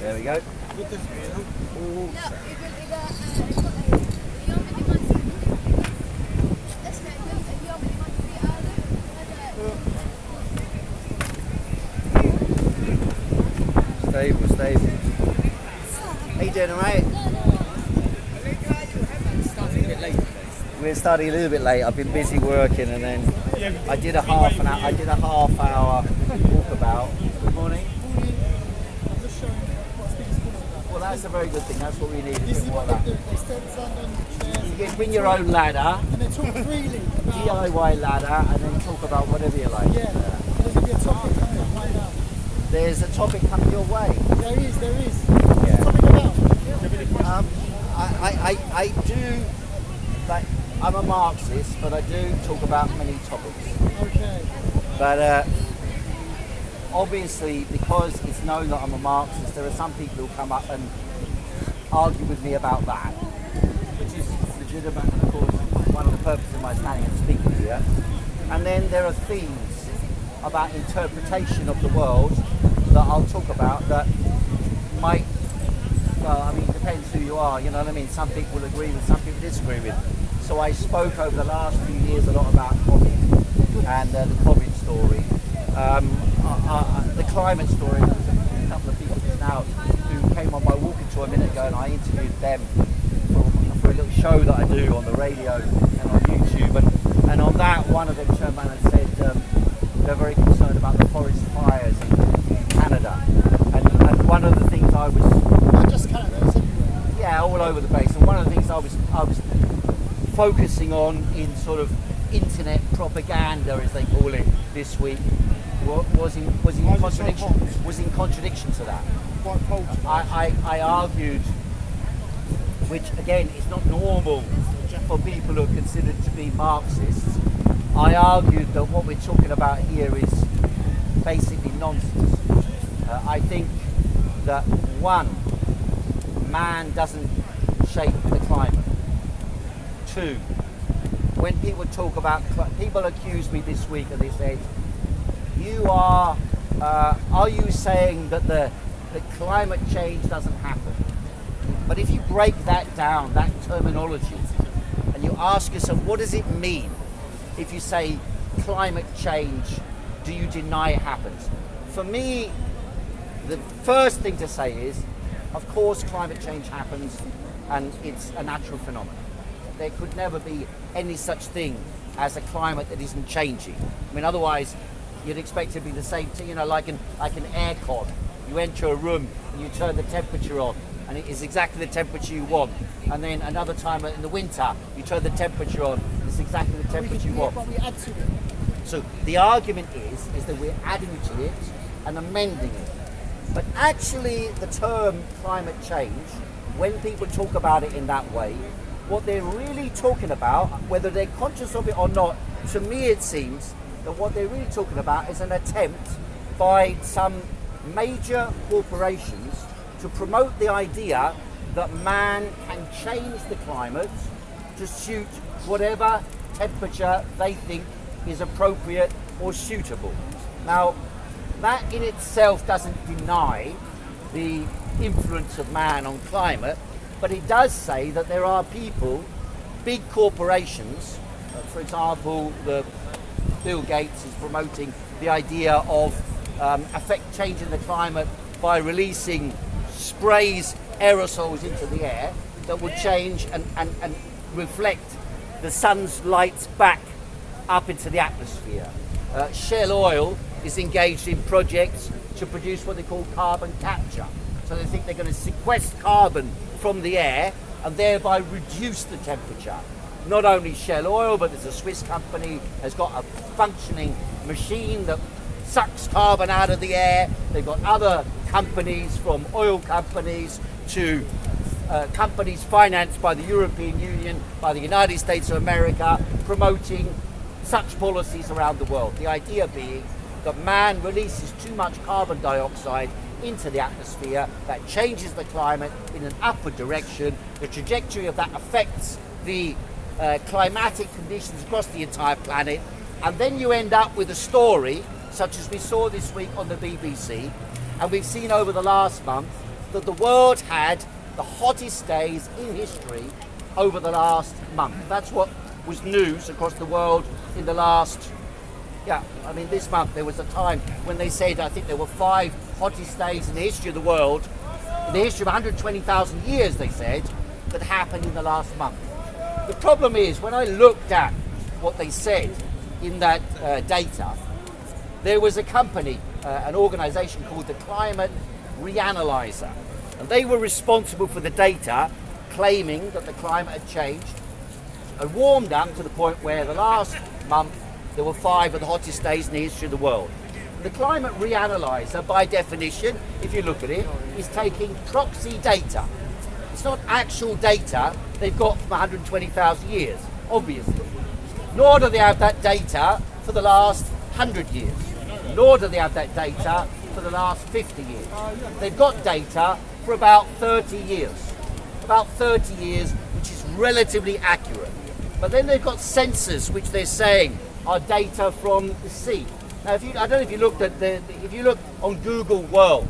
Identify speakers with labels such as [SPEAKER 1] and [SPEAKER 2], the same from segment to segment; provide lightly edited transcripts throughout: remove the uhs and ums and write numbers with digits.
[SPEAKER 1] There we go. Stable. How you doing, alright?
[SPEAKER 2] Starting a bit late today.
[SPEAKER 1] We're starting a little bit late. I've been busy working, and then I did a half hour walkabout. Good morning. Well, that's a very good thing. That's what we need.
[SPEAKER 3] This is what they do. They stand on chairs.
[SPEAKER 1] You can bring your own ladder,
[SPEAKER 3] And they talk freely about...
[SPEAKER 1] DIY ladder, and then talk about whatever you like.
[SPEAKER 3] Yeah. There's going to be a topic coming up right now.
[SPEAKER 1] There's a topic coming your way.
[SPEAKER 3] There is.
[SPEAKER 1] Yeah.
[SPEAKER 3] What's the topic about?
[SPEAKER 1] I do, like, I'm a Marxist, but I do talk about many topics.
[SPEAKER 3] Okay.
[SPEAKER 1] But obviously, because it's known that I'm a Marxist, there are some people who come up and argue with me about that, which is legitimate, and of course, one of the purposes of my standing and speaking here. And then there are themes about interpretation of the world that I'll talk about that might, well, I mean, it depends who you are, you know what I mean? Some people agree with, some people disagree with. So I spoke over the last few years a lot about COVID and the COVID story. The climate story. There was a couple of people just now who came on my walking tour a minute ago, and I interviewed them for a little show that I do on the radio and on YouTube. And on that, one of them turned around and said they're very concerned about the forest fires in Canada. And one of the things I was...
[SPEAKER 3] Not just Canada, it's everywhere.
[SPEAKER 1] Yeah, all over the place. And one of the things I was focusing on in sort of internet propaganda, as they call it, this week, was in contradiction to that.
[SPEAKER 3] Quite cold.
[SPEAKER 1] I argued, which again is not normal for people who are considered to be Marxists. I argued that what we're talking about here is basically nonsense. I think that one, man doesn't shape the climate. Two, when people talk about, people accuse me this week and they said, are you saying that the climate change doesn't happen? But if you break that down, that terminology, and you ask yourself, what does it mean if you say climate change, do you deny it happens? For me, the first thing to say is, of course climate change happens and it's a natural phenomenon. There could never be any such thing as a climate that isn't changing. I mean, otherwise you'd expect it to be the same thing, you know, like an aircon. You enter a room and you turn the temperature on and it is exactly the temperature you want. And then another time in the winter, you turn the temperature on, it's exactly the temperature you want.
[SPEAKER 3] But we add to it.
[SPEAKER 1] So the argument is that we're adding to it and amending it. But actually the term climate change, when people talk about it in that way, what they're really talking about, whether they're conscious of it or not, to me it seems that what they're really talking about is an attempt by some major corporations to promote the idea that man can change the climate to suit whatever temperature they think is appropriate or suitable. Now, that in itself doesn't deny the influence of man on climate, but it does say that there are people, big corporations, for example, Bill Gates is promoting the idea of changing the climate by releasing sprays, aerosols into the air that would change and reflect the sun's light back up into the atmosphere. Shell Oil is engaged in projects to produce what they call carbon capture. So they think they're going to sequester carbon from the air and thereby reduce the temperature. Not only Shell Oil, but there's a Swiss company has got a functioning machine that sucks carbon out of the air. They've got other companies, from oil companies to companies financed by the European Union, by the United States of America, promoting such policies around the world. The idea being that man releases too much carbon dioxide into the atmosphere, that changes the climate in an upward direction. The trajectory of that affects the climatic conditions across the entire planet, and then you end up with a story such as we saw this week on the BBC, and we've seen over the last month, that the world had the hottest days in history over the last month. That's what was news across the world in the last, this month there was a time when they said, I think there were 5 hottest days in the history of the world, in the history of 120,000 years, they said, that happened in the last month. The problem is, when I looked at what they said in that data, there was a company, an organization called the Climate Reanalyzer, and they were responsible for the data claiming that the climate had changed and warmed up to the point where the last month there were 5 of the hottest days in the history of the world. The Climate Reanalyzer, by definition, if you look at it, is taking proxy data. It's not actual data they've got from 120,000 years, obviously. Nor do they have that data for the last 100 years. Nor do they have that data for the last 50 years. They've got data for about 30 years. About 30 years, which is relatively accurate. But then they've got sensors, which they're saying are data from the sea. Now, I don't know if you looked at if you look on Google World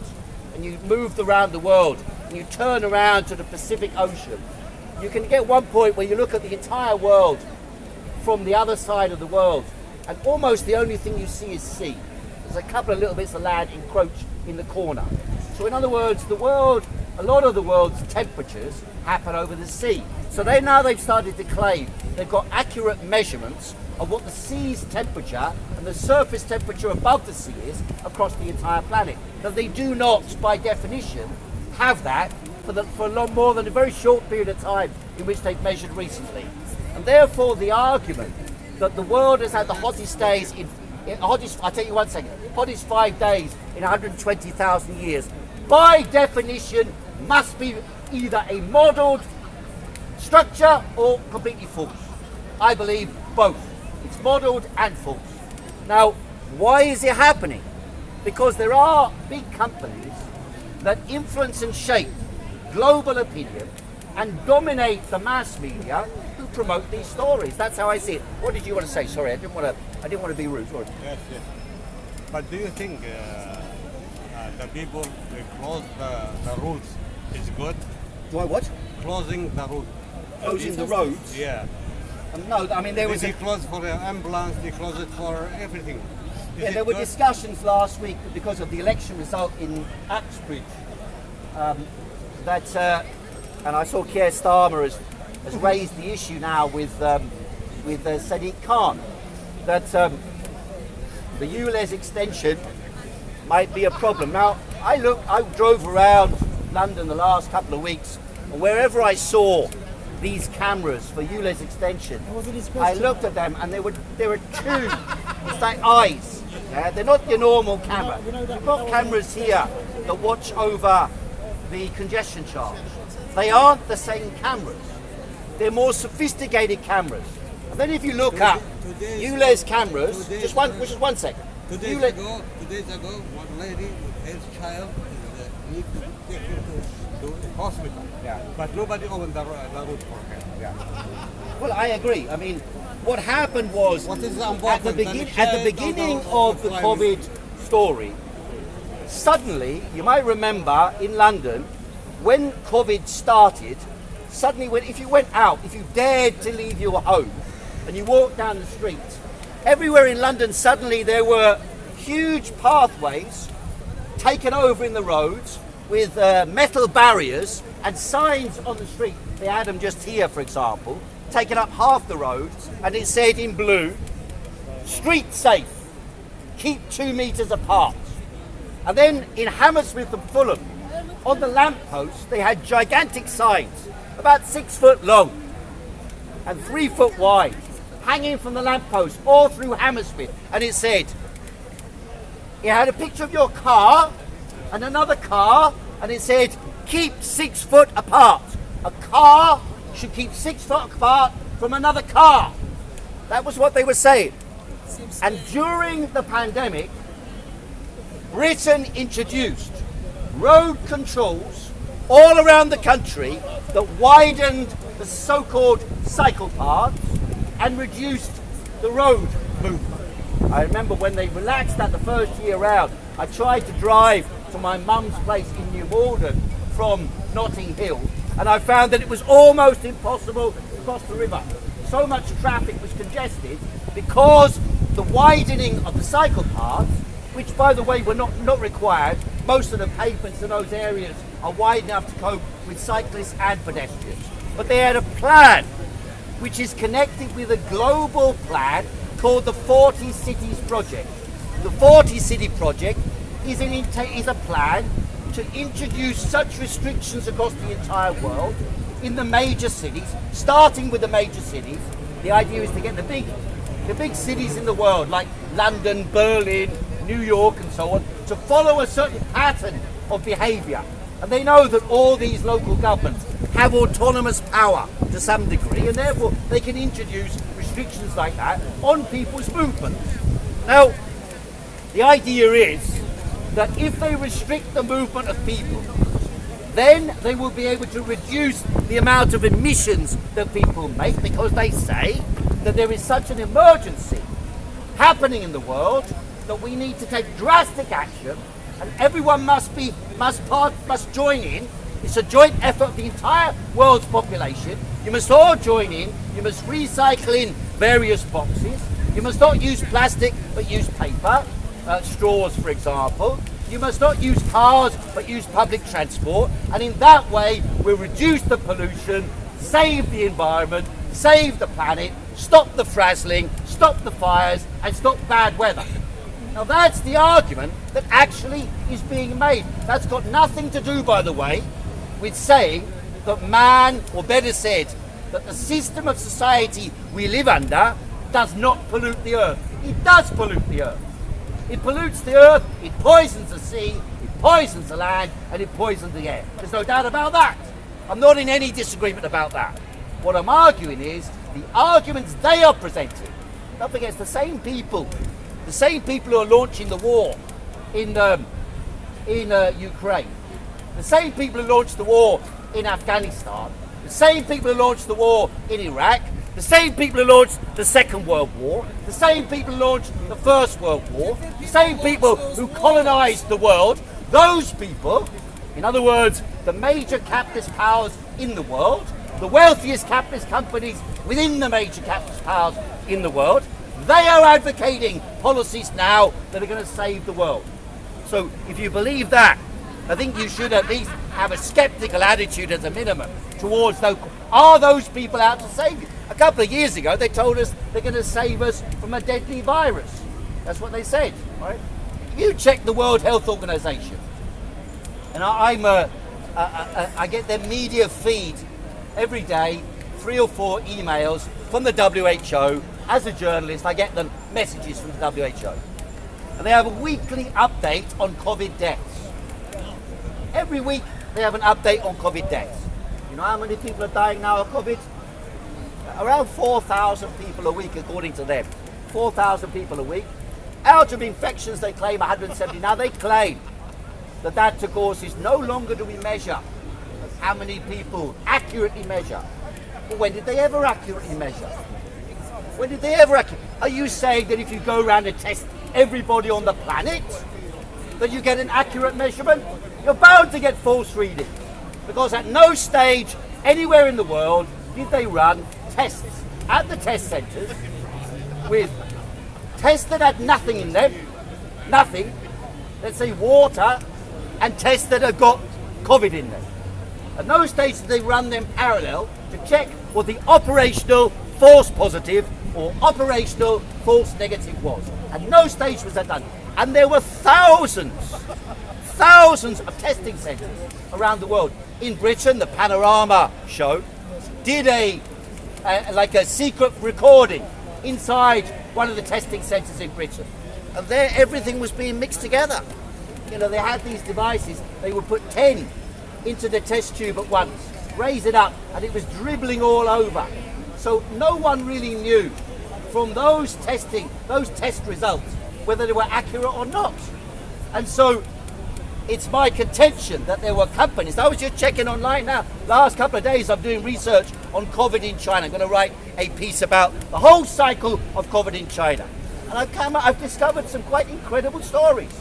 [SPEAKER 1] and you moved around the world and you turn around to the Pacific Ocean, you can get one point where you look at the entire world from the other side of the world, and almost the only thing you see is sea. There's a couple of little bits of land encroached in the corner. So in other words, the world, a lot of the world's temperatures happen over the sea. So they've started to claim they've got accurate measurements of what the sea's temperature and the surface temperature above the sea is across the entire planet. Now they do not, by definition, have that for a lot more than a very short period of time in which they've measured recently. And therefore the argument that the world has had the hottest days I'll tell you one second, hottest 5 days in 120,000 years, by definition must be either a modelled structure or completely false. I believe both. It's modelled and false. Now, why is it happening? Because there are big companies that influence and shape global opinion and dominate the mass media who promote these stories. That's how I see it. What did you want to say? Sorry, I didn't want to be rude. Sorry.
[SPEAKER 2] Yes. But do you think the people close the roads is good?
[SPEAKER 1] Do I what?
[SPEAKER 2] Closing the road.
[SPEAKER 1] Closing the roads?
[SPEAKER 2] Yeah.
[SPEAKER 1] No, I mean there was
[SPEAKER 2] They close for the ambulance. They close it for everything.
[SPEAKER 1] there were discussions last week because of the election result in Uxbridge. And I saw Keir Starmer has raised the issue now with Sadiq Khan that the ULEZ extension might be a problem. Now I drove around London the last couple of weeks, and wherever I saw these cameras for ULEZ extension, I looked at them and there were 2. It's like eyes. Yeah? They're not your normal camera. You've got cameras here that watch over the congestion charge. They aren't the same cameras. They're more sophisticated cameras. And then if you look at ULEZ cameras, just one second.
[SPEAKER 2] 2 days ago, one lady with her child need to take her to the hospital.
[SPEAKER 1] Yeah.
[SPEAKER 2] But nobody opened the road for her.
[SPEAKER 1] Yeah. Well, I agree. I mean, what happened was
[SPEAKER 2] What is
[SPEAKER 1] at the beginning of the COVID story, suddenly, you might remember in London, when COVID started, suddenly if you dared to leave your home and you walked down the street, everywhere in London suddenly there were huge pathways taken over in the roads with metal barriers and signs on the street. They had them just here, for example, taken up half the road, and it said in blue, "Street safe, keep 2 meters apart." And then in Hammersmith and Fulham, on the lampposts, they had gigantic signs, about 6 foot long and 3 foot wide, hanging from the lamppost all through Hammersmith. And it had a picture of your car and another car, and it said, "Keep 6 foot apart." A car should keep 6 foot apart from another car. That was what they were saying. And during the pandemic, Britain introduced road controls all around the country that widened the so-called cycle paths and reduced the road movement. I remember when they relaxed that the first year round, I tried to drive to my mum's place in New Malden from Notting Hill, and I found that it was almost impossible to cross the river. So much traffic was congested because the widening of the cycle paths, which by the way were not required, most of the pavements in those areas are wide enough to cope with cyclists and pedestrians. But they had a plan which is connected with a global plan called the 40 Cities Project. The 40 City Project is a plan to introduce such restrictions across the entire world in the major cities, starting with the major cities. The idea is to get the big cities in the world like London, Berlin, New York and so on, to follow a certain pattern of behaviour. And they know that all these local governments have autonomous power to some degree, and therefore they can introduce restrictions like that on people's movements. Now, the idea is that if they restrict the movement of people, then they will be able to reduce the amount of emissions that people make, because they say that there is such an emergency happening in the world that we need to take drastic action, and everyone must join in. It's a joint effort of the entire world's population. You must all join in. You must recycle in various boxes. You must not use plastic but use paper, straws for example. You must not use cars but use public transport, and in that way we'll reduce the pollution, save the environment, save the planet, stop the frazzling, stop the fires and stop bad weather. Now that's the argument that actually is being made. That's got nothing to do, by the way, with saying that man, or better said, that the system of society we live under does not pollute the earth. It does pollute the earth. It pollutes the earth, it poisons the sea, it poisons the land, and it poisons the air. There's no doubt about that. I'm not in any disagreement about that. What I'm arguing is the arguments they are presenting. Don't forget, it's the same people who are launching the war in Ukraine, the same people who launched the war in Afghanistan, the same people who launched the war in Iraq, the same people who launched the Second World War, the same people who launched the First World War, the same people who colonized the world. Those people, in other words, the major capitalist powers in the world, the wealthiest capitalist companies within the major capitalist powers in the world, they are advocating policies now that are going to save the world. So if you believe that, I think you should at least have a skeptical attitude as a minimum towards those. Are those people out to save you? A couple of years ago they told us they're going to save us from a deadly virus. That's what they said, right? You check the World Health Organization, and I get their media feed every day, 3 or 4 emails from the WHO. As a journalist, I get them messages from the WHO. And they have a weekly update on COVID deaths. Every week they have an update on COVID deaths. You know how many people are dying now of COVID? Around 4,000 people a week, according to them. 4,000 people a week. Out of infections, they claim 170. Now they claim that of course is no longer do we measure how many people accurately measure. But when did they ever accurately measure? When did they ever Are you saying that if you go around and test everybody on the planet, that you get an accurate measurement? You're bound to get false readings, because at no stage anywhere in the world did they run tests at the test centres with tests that had nothing in them, nothing, let's say water, and tests that have got COVID in them. At no stage did they run them parallel to check what the operational false positive or operational false negative was. At no stage was that done. And there were thousands of testing centres around the world. In Britain, the Panorama show did a secret recording inside one of the testing centres in Britain. And there everything was being mixed together. You know, they had these devices, they would put 10 into the test tube at once, raise it up, and it was dribbling all over. So no one really knew from those test results whether they were accurate or not. And so it's my contention that there were companies. I was just checking online now. Last couple of days I'm doing research on COVID in China. I'm going to write a piece about the whole cycle of COVID in China. And I've discovered some quite incredible stories.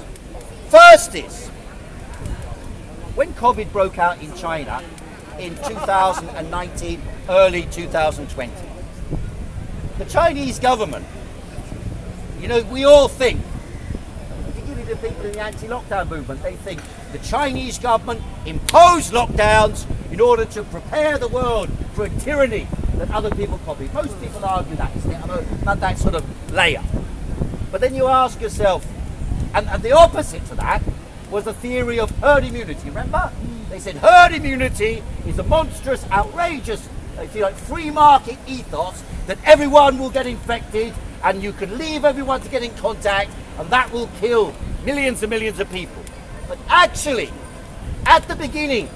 [SPEAKER 1] First is, when COVID broke out in China in 2019, early 2020, the Chinese government, you know, we all think, particularly the people in the anti-lockdown movement, they think the Chinese government imposed lockdowns in order to prepare the world for a tyranny that other people copy. Most people argue that, isn't it? At that sort of layer. But then you ask yourself, and the opposite to that was the theory of herd immunity. Remember? They said herd immunity is a monstrous, outrageous, if you like, free market ethos that everyone will get infected and you can leave everyone to get in contact and that will kill millions and millions of people. But actually, at the beginning,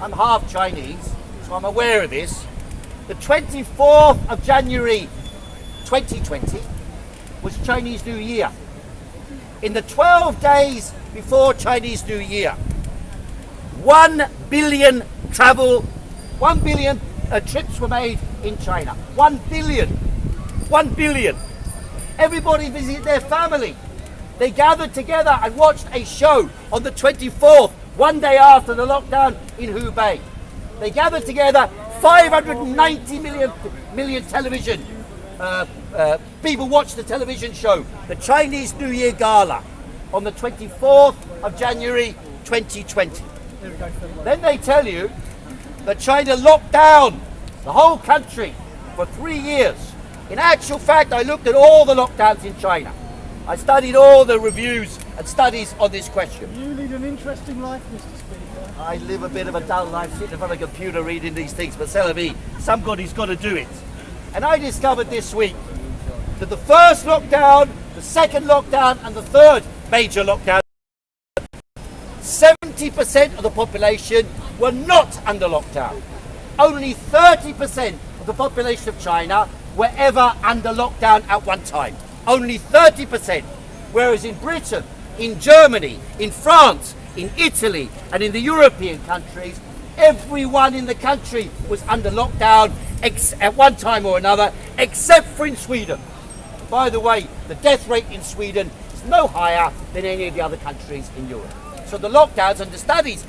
[SPEAKER 1] I'm half Chinese, so I'm aware of this, the 24th of January 2020 was Chinese New Year. In the 12 days before Chinese New Year, 1 billion trips were made in China. 1 billion. 1 billion. Everybody visited their family. They gathered together and watched a show on the 24th, one day after the lockdown in Hubei. They gathered together, 590 million television people watched the television show, the Chinese New Year Gala, on the 24th of January 2020. Then they tell you that China locked down the whole country for 3 years. In actual fact, I looked at all the lockdowns in China. I studied all the reviews and studies on this question.
[SPEAKER 3] You lead an interesting life, Mr. Speaker.
[SPEAKER 1] I live a bit of a dull life sitting in front of a computer reading these things, but c'est la vie, somebody's got to do it. And I discovered this week that the first lockdown, the second lockdown, and the third major lockdown, 70% of the population were not under lockdown. Only 30% of the population of China were ever under lockdown at one time. Only 30%. Whereas in Britain, in Germany, in France, in Italy, and in the European countries, everyone in the country was under lockdown at one time or another, except for in Sweden. By the way, the death rate in Sweden is no higher than any of the other countries in Europe. So the lockdowns and the studies,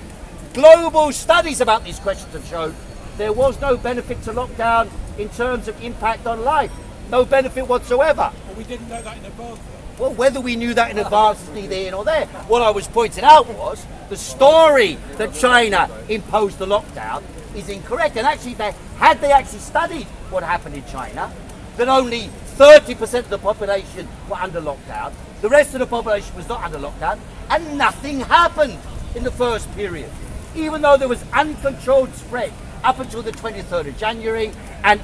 [SPEAKER 1] global studies about these questions have shown there was no benefit to lockdown in terms of impact on life. No benefit whatsoever.
[SPEAKER 4] But we didn't know that in advance.
[SPEAKER 1] Well, whether we knew that in advance is neither here nor there. What I was pointing out was the story that China imposed the lockdown is incorrect. And actually, had they actually studied what happened in China, then only 30% of the population were under lockdown. The rest of the population was not under lockdown. And nothing happened in the first period. Even though there was uncontrolled spread up until the 23rd of January, and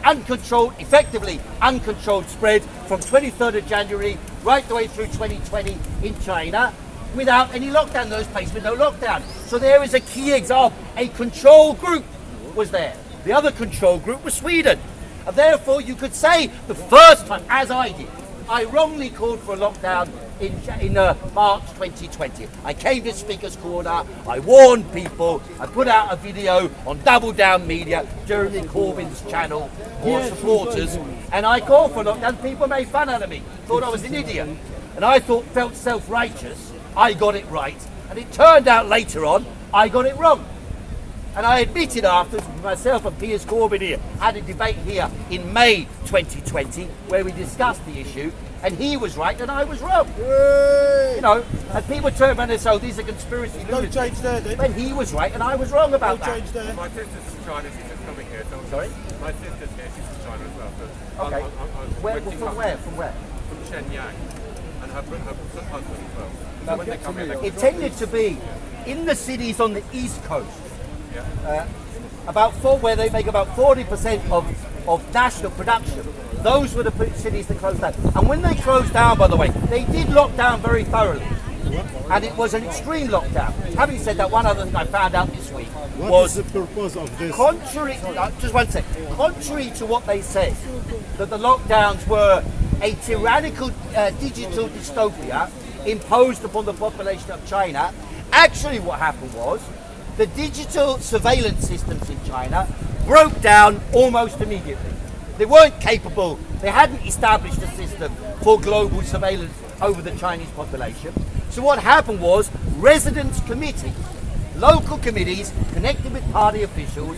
[SPEAKER 1] effectively uncontrolled spread from 23rd of January right the way through 2020 in China without any lockdown, those places with no lockdown. So there is a key example. A control group was there. The other control group was Sweden. And therefore you could say the first time, as I did, I wrongly called for a lockdown in March 2020. I came to Speaker's Corner, I warned people, I put out a video on Double Down Media, Jeremy Corbyn's channel, or supporters, and I called for a lockdown. People made fun out of me, thought I was an idiot. And I felt self-righteous, I got it right. And it turned out later on, I got it wrong. And I admitted afterwards, myself and Piers Corbyn here had a debate here in May 2020 where we discussed the issue, and he was right and I was wrong. You know, and people turn around and say, oh, these are conspiracy
[SPEAKER 3] No
[SPEAKER 1] lunatics.
[SPEAKER 3] change there, then.
[SPEAKER 1] But he was right and I was wrong about
[SPEAKER 3] No
[SPEAKER 1] that.
[SPEAKER 3] change there.
[SPEAKER 4] My sister's from China, she's just coming here. So
[SPEAKER 1] Sorry?
[SPEAKER 4] My sister's here, she's from China as well. So
[SPEAKER 1] Okay. From where?
[SPEAKER 4] From Shenyang. And her husband as well. So when they come here, they
[SPEAKER 1] It tended to be in the cities on the East Coast,
[SPEAKER 4] yeah.
[SPEAKER 1] where they make about 40% of national production. Those were the cities that closed down. And when they closed down, by the way, they did lock down very thoroughly. And it was an extreme lockdown. Having said that, one other thing I found out this week was
[SPEAKER 5] the purpose of this?
[SPEAKER 1] contrary, just one sec, contrary to what they said, that the lockdowns were a tyrannical digital dystopia imposed upon the population of China, actually what happened was the digital surveillance systems in China broke down almost immediately. They weren't capable, they hadn't established a system for global surveillance over the Chinese population. So what happened was residents' committees local committees connected with party officials.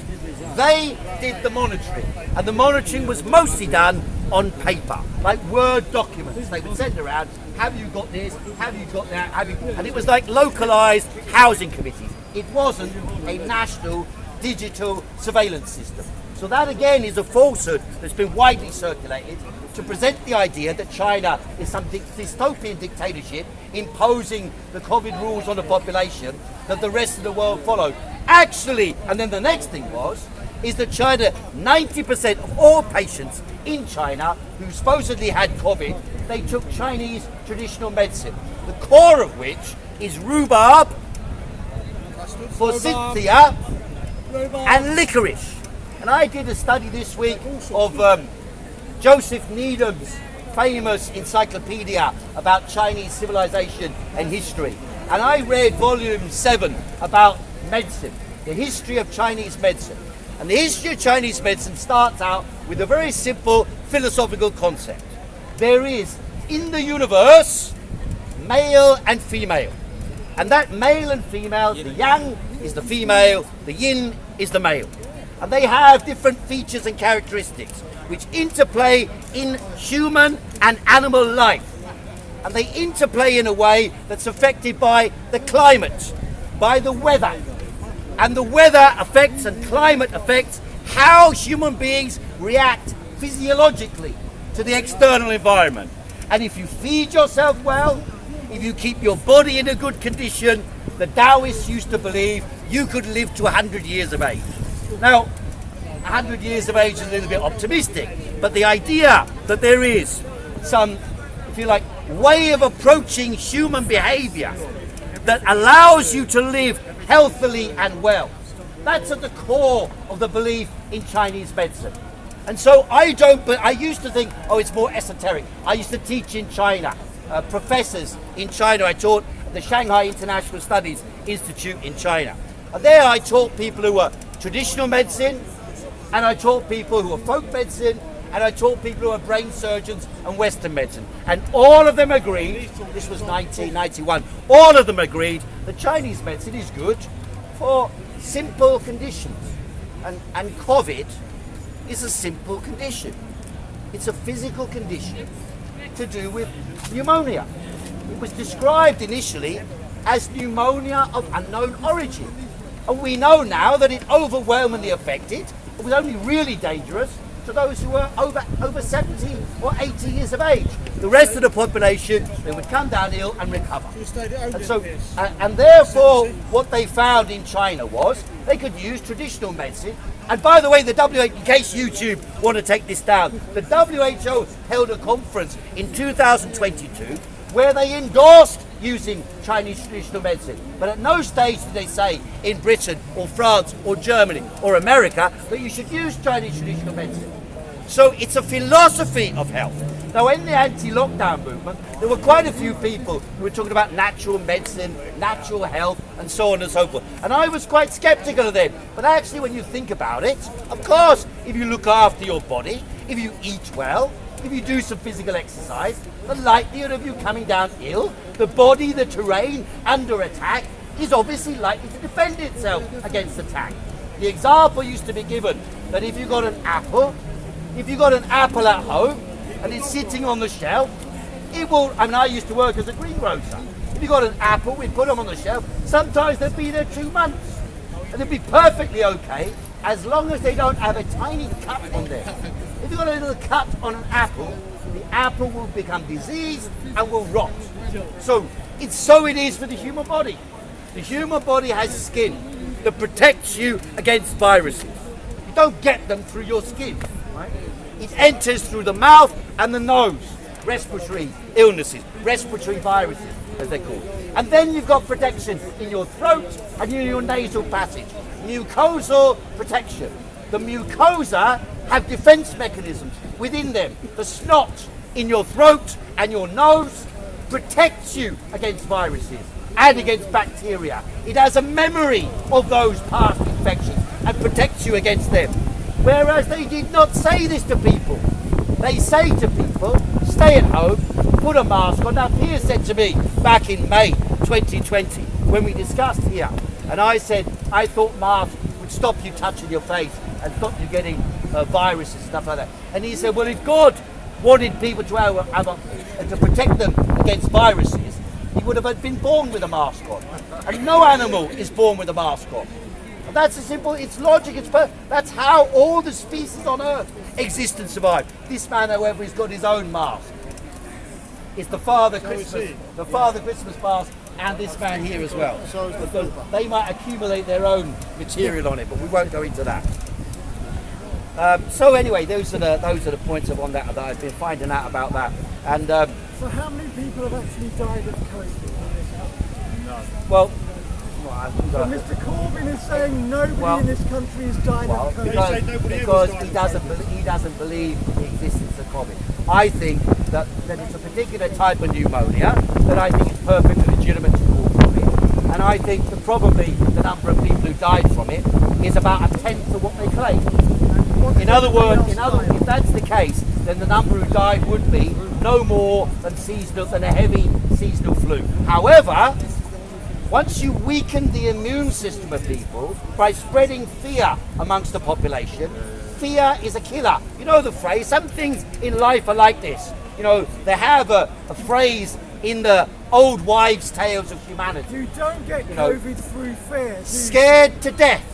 [SPEAKER 1] They did the monitoring, and the monitoring was mostly done on paper, like Word documents. They would send around, have you got this, have you got that, and it was like localised housing committees. It wasn't a national digital surveillance system. So that again is a falsehood that's been widely circulated to present the idea that China is some dystopian dictatorship imposing the COVID rules on the population that the rest of the world followed. Actually, and then the next thing is that China, 90% of all patients in China who supposedly had COVID, they took Chinese traditional medicine, the core of which is rhubarb, forsythia, and licorice. And I did a study this week of Joseph Needham's famous encyclopedia about Chinese civilization and history. And I read volume 7 about medicine, the history of Chinese medicine. And the history of Chinese medicine starts out with a very simple philosophical concept. There is, in the universe, male and female. And that male and female, the yang is the female, the yin is the male. And they have different features and characteristics which interplay in human and animal life. And they interplay in a way that's affected by the climate, by the weather. And the weather affects and climate affects how human beings react physiologically to the external environment. And if you feed yourself well, if you keep your body in a good condition, the Taoists used to believe you could live to 100 years of age. Now, 100 years of age is a little bit optimistic, but the idea that there is some, if you like, way of approaching human behavior that allows you to live healthily and well, that's at the core of the belief in Chinese medicine. And so I used to think, oh, it's more esoteric. I used to teach in China, professors in China. I taught at the Shanghai International Studies Institute in China. And there I taught people who were traditional medicine, and I taught people who were folk medicine, and I taught people who were brain surgeons and Western medicine. And all of them agreed, this was 1991, all of them agreed that Chinese medicine is good for simple conditions. And COVID is a simple condition. It's a physical condition to do with pneumonia. It was described initially as pneumonia of unknown origin. And we know now that it overwhelmingly affected, it was only really dangerous to those who were over 70 or 80 years of age. The rest of the population, they would come down ill and recover. And so, and therefore, what they found in China was they could use traditional medicine. And by the way, the WHO, in case YouTube want to take this down, the WHO held a conference in 2022 where they endorsed using Chinese traditional medicine. But at no stage did they say in Britain or France or Germany or America that you should use Chinese traditional medicine. So it's a philosophy of health. Now, in the anti-lockdown movement, there were quite a few people who were talking about natural medicine, natural health, and so on and so forth. And I was quite skeptical of them. But actually, when you think about it, of course, if you look after your body, if you eat well, if you do some physical exercise, the likelihood of you coming down ill, the body, the terrain under attack, is obviously likely to defend itself against attack. The example used to be given that if you got an apple at home and it's sitting on the shelf, it will, I mean, I used to work as a greengrocer. If you got an apple, we'd put them on the shelf. Sometimes they'd be there 2 months and they'd be perfectly okay as long as they don't have a tiny cut on there. If you've got a little cut on an apple, the apple will become diseased and will rot. So it is for the human body. The human body has skin that protects you against viruses. You don't get them through your skin, right? It enters through the mouth and the nose. Respiratory illnesses, respiratory viruses, as they're called. And then you've got protection in your throat and in your nasal passage. Mucosal protection. The mucosa have defense mechanisms within them. The snot in your throat and your nose protects you against viruses and against bacteria. It has a memory of those past infections and protects you against them. Whereas they did not say this to people. They say to people, stay at home, put a mask on. Now, Pierre said to me back in May 2020, when we discussed here, And I said, I thought masks would stop you touching your face and stop you getting viruses and stuff like that. And he said, well, if God wanted people to protect them against viruses, he would have been born with a mask on. And no animal is born with a mask on. And that's a simple, it's logic, that's how all the species on Earth exist and survive. This man, however, has got his own mask. It's the Father Christmas mask, and this man here as well. Because they might accumulate their own material on it, but we won't go into that. So anyway, those are the points on that I've been finding out about that. And
[SPEAKER 3] so how many people have actually died of COVID in this country?
[SPEAKER 1] well,
[SPEAKER 3] So Mr. Corbyn is saying nobody in this country has died of COVID.
[SPEAKER 1] because he doesn't believe in the existence of COVID. I think that it's a particular type of pneumonia that I think is perfectly legitimate to call COVID. And I think that probably the number of people who died from it is about 1/10 of what they claim. In other words, if that's the case, then the number who died would be no more than a heavy seasonal flu. However, once you weaken the immune system of people by spreading fear amongst the population, fear is a killer. You know the phrase, some things in life are like this. You know, they have a phrase in the old wives' tales of humanity.
[SPEAKER 3] You don't get COVID through fear.
[SPEAKER 1] Scared to death.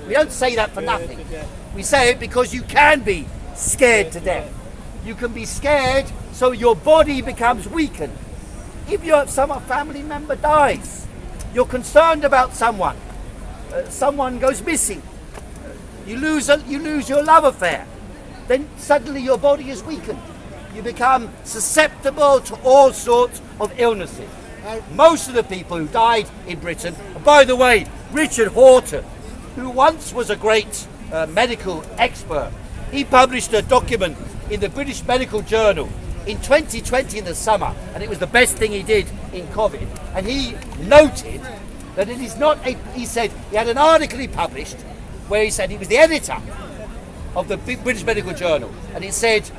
[SPEAKER 1] We don't say that for nothing. We say it because you can be scared to death. You can be scared so your body becomes weakened. If some family member dies, you're concerned about someone. Someone goes missing. You lose your love affair. Then suddenly your body is weakened. You become susceptible to all sorts of illnesses. Most of the people who died in Britain, and by the way, Richard Horton, who once was a great medical expert, he published a document in the British Medical Journal in 2020 in the summer, and it was the best thing he did in COVID. And he noted that it is not he said he had an article he published where he said he was the editor of the British Medical Journal, and it said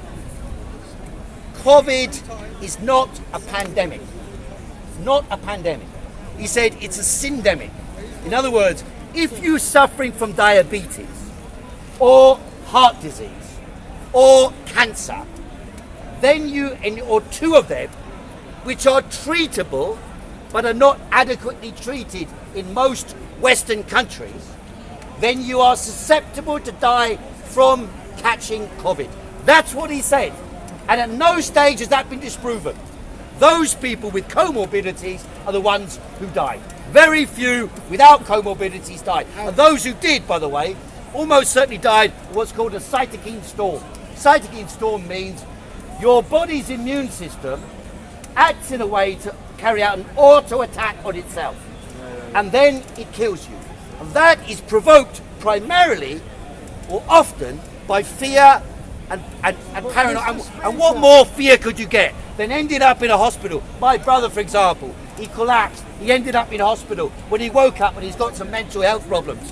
[SPEAKER 1] COVID is not a pandemic. It's not a pandemic. He said it's a syndemic. In other words, if you're suffering from diabetes or heart disease or cancer, then or two of them, which are treatable but are not adequately treated in most Western countries, then you are susceptible to die from catching COVID. That's what he said. And at no stage has that been disproven. Those people with comorbidities are the ones who died. Very few without comorbidities died. And those who did, by the way, almost certainly died of what's called a cytokine storm. Cytokine storm means your body's immune system acts in a way to carry out an auto attack on itself. And then it kills you. And that is provoked primarily or often by fear and paranoia. And what more fear could you get than ending up in a hospital? My brother, for example, he collapsed. He ended up in hospital. When he woke up and he's got some mental health problems.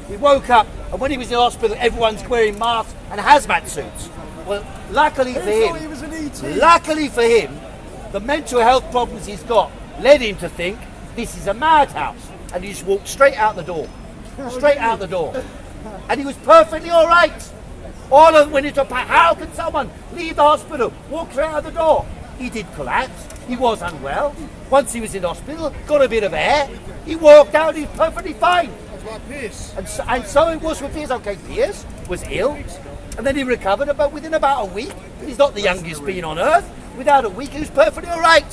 [SPEAKER 1] He woke up, and when he was in hospital, everyone's wearing masks and hazmat suits. Well, luckily for him, the mental health problems he's got led him to think this is a madhouse, and he just walked straight out the door. Straight out the door. And he was perfectly all right. All of when it's a how can someone leave the hospital, walk straight out the door? He did collapse. He was unwell. Once he was in hospital, got a bit of air. He walked out. He was perfectly fine.
[SPEAKER 2] Like Pierce.
[SPEAKER 1] And so it was with Pierce. Okay, Pierce was ill, and then he recovered. But within about a week, he's not the youngest being on earth. Without a week, he was perfectly all right.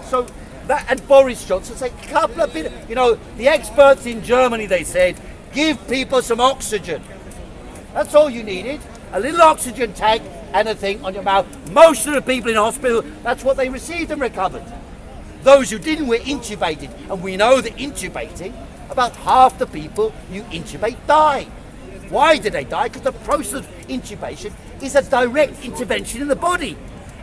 [SPEAKER 1] So that, and Boris Johnson said a couple of bit. You know, the experts in Germany, they said, give people some oxygen. That's all you needed. A little oxygen tank and a thing on your mouth. Most of the people in hospital, that's what they received and recovered. Those who didn't were intubated. And we know that intubating, about half the people you intubate die. Why do they die? Because the process of intubation is a direct intervention in the body.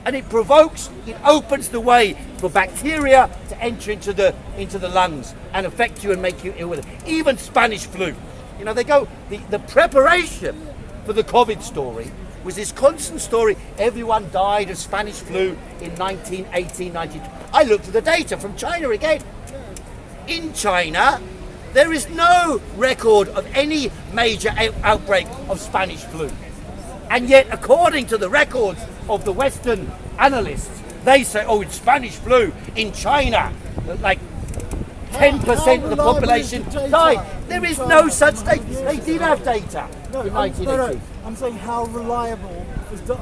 [SPEAKER 1] And it opens the way for bacteria to enter into the lungs and affect you and make you ill with it. Even Spanish flu. You know, the preparation for the COVID story was this constant story. Everyone died of Spanish flu in 1918, 19. I looked at the data from China again. in China, there is no record of any major outbreak of Spanish flu. And yet, according to the records of the Western analysts, they say, oh, it's Spanish flu in China. Like 10% of the population died. There is no such data. They did have data in 1980.
[SPEAKER 3] No, I'm saying how reliable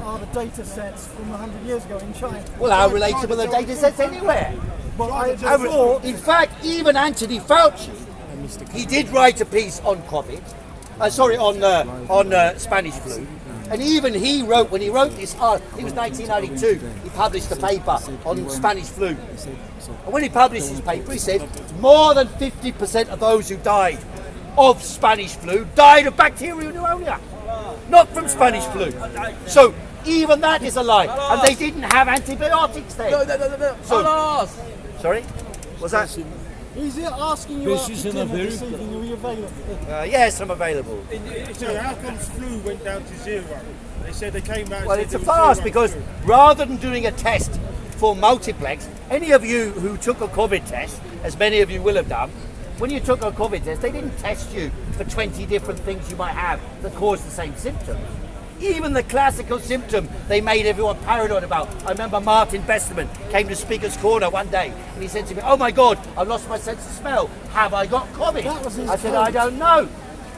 [SPEAKER 3] are the data sets from 100 years ago in China?
[SPEAKER 1] Well, how relatable are the data sets anywhere?
[SPEAKER 3] Well, I thought,
[SPEAKER 1] in fact, even Anthony Fauci, he did write a piece on COVID, on Spanish flu, and even he wrote, when he wrote this, it was 1992, he published a paper on Spanish flu. And when he published his paper, he said more than 50% of those who died of Spanish flu died of bacterial pneumonia, not from Spanish flu. So even that is a lie, and they didn't have antibiotics then.
[SPEAKER 5] No.
[SPEAKER 1] So, sorry, what's that?
[SPEAKER 3] is it asking you after dinner this evening, are you available?
[SPEAKER 1] Yes, I'm available.
[SPEAKER 6] So how comes flu went down to 0? They said they came out.
[SPEAKER 1] Well, it's a farce because rather than doing a test for multiplex, any of you who took a COVID test, as many of you will have done, when you took a COVID test, they didn't test you for 20 different things you might have that cause the same symptoms. Even the classical symptom they made everyone paranoid about. I remember Martin Besterman came to Speaker's Corner one day and he said to me, oh my God, I've lost my sense of smell. Have I got COVID?
[SPEAKER 3] That was his
[SPEAKER 1] I said,
[SPEAKER 3] quote.
[SPEAKER 1] I don't know.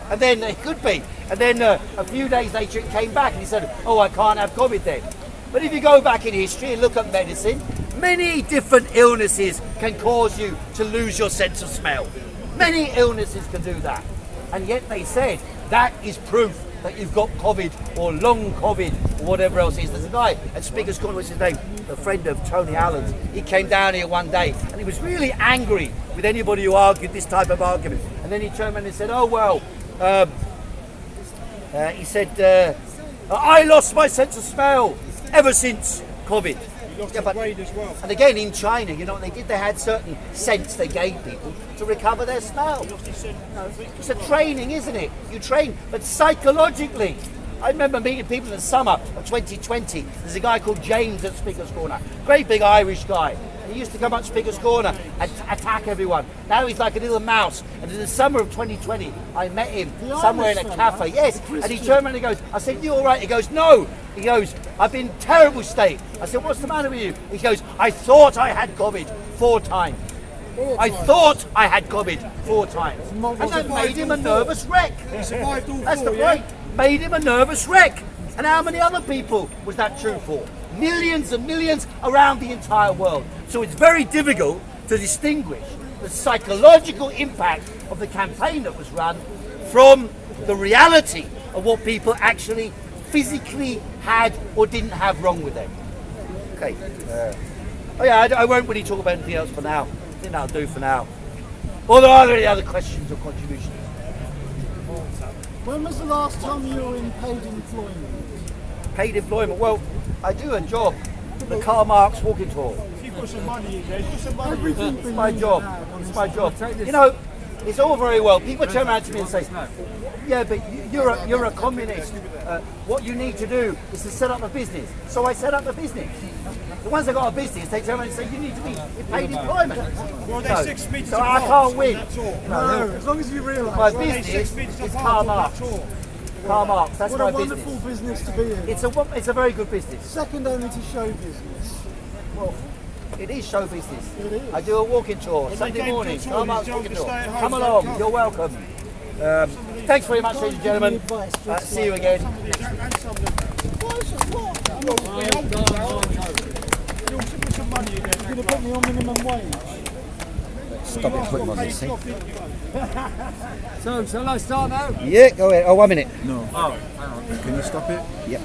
[SPEAKER 1] And then it could be. And then a few days later it came back and he said, oh, I can't have COVID then. But if you go back in history and look at medicine, many different illnesses can cause you to lose your sense of smell. Many illnesses can do that. And yet they said that is proof that you've got COVID or long COVID or whatever else it is. There's a guy at Speaker's Corner, what's his name? A friend of Tony Allen's. He came down here one day and he was really angry with anybody who argued this type of argument. And then he turned around and said, oh well, he said, I lost my sense of smell ever since COVID.
[SPEAKER 6] As well.
[SPEAKER 1] And again, in China, you know what they did? They had certain scents they gave people to recover their smell. It's a training, isn't it? You train, but psychologically. I remember meeting people in the summer of 2020. There's a guy called James at Speaker's Corner. Great big Irish guy. He used to come up to Speaker's Corner and attack everyone. Now he's like a little mouse. And in the summer of 2020, I met him somewhere in a cafe. Yes, and he turned around and he goes, I said, you all right? He goes, no. He goes, I've been in terrible state. I said, what's the matter with you? He goes, I thought I had COVID 4 times. I thought I had COVID 4 times. And that made him a nervous wreck.
[SPEAKER 6] He survived all
[SPEAKER 1] That's
[SPEAKER 6] 4,
[SPEAKER 1] the
[SPEAKER 6] yeah?
[SPEAKER 1] point. Made him a nervous wreck. And how many other people was that true for? Millions and millions around the entire world. So it's very difficult to distinguish the psychological impact of the campaign that was run from the reality of what people actually physically had or didn't have wrong with them. Okay. Oh yeah, I won't really talk about anything else for now. I think that'll do for now. Or are there any other questions or contributions?
[SPEAKER 3] When was the last time you were in paid employment?
[SPEAKER 1] Paid employment. Well, I do a job, the Karl Marx walking tour.
[SPEAKER 6] If you put some money in there, put some money in
[SPEAKER 3] Everything
[SPEAKER 1] It's my job. It's my job. You know, it's all very well. People turn around to me and say, yeah, but you're a communist. What you need to do is to set up a business. So I set up a business. The ones that got a business, they turn around and say, you need to be in paid employment.
[SPEAKER 6] Well, they're 6 meters
[SPEAKER 1] So I
[SPEAKER 6] apart,
[SPEAKER 1] can't
[SPEAKER 6] so
[SPEAKER 1] win.
[SPEAKER 6] that's all.
[SPEAKER 3] No, as long as you realise.
[SPEAKER 1] My
[SPEAKER 6] Well, they're 6
[SPEAKER 1] business
[SPEAKER 6] meters
[SPEAKER 1] is
[SPEAKER 6] apart,
[SPEAKER 1] Karl
[SPEAKER 6] so
[SPEAKER 1] Marx.
[SPEAKER 6] that's all.
[SPEAKER 1] Karl Marx, that's
[SPEAKER 3] What
[SPEAKER 1] my
[SPEAKER 3] a wonderful
[SPEAKER 1] business.
[SPEAKER 3] business to be in.
[SPEAKER 1] It's a very good business.
[SPEAKER 3] Second only to show business.
[SPEAKER 1] Well, it is show business.
[SPEAKER 3] It is.
[SPEAKER 1] I do a walking tour
[SPEAKER 6] they
[SPEAKER 1] Sunday
[SPEAKER 6] came to
[SPEAKER 1] morning.
[SPEAKER 6] a tour,
[SPEAKER 1] Karl Marx
[SPEAKER 6] you told
[SPEAKER 1] walking
[SPEAKER 6] them to
[SPEAKER 1] tour.
[SPEAKER 6] stay at home,
[SPEAKER 1] Come
[SPEAKER 6] don't
[SPEAKER 1] along.
[SPEAKER 6] come.
[SPEAKER 1] You're welcome. Thanks very much, ladies and gentlemen. See you again.
[SPEAKER 6] And some of them. You'll put some money in there.
[SPEAKER 3] You're going to put me on minimum wage.
[SPEAKER 1] Stop it putting on this thing.
[SPEAKER 5] So, shall I start now?
[SPEAKER 1] Yeah, go ahead. Oh, 1 minute.
[SPEAKER 5] Oh, hang on.
[SPEAKER 7] Can you stop it?
[SPEAKER 1] Yeah.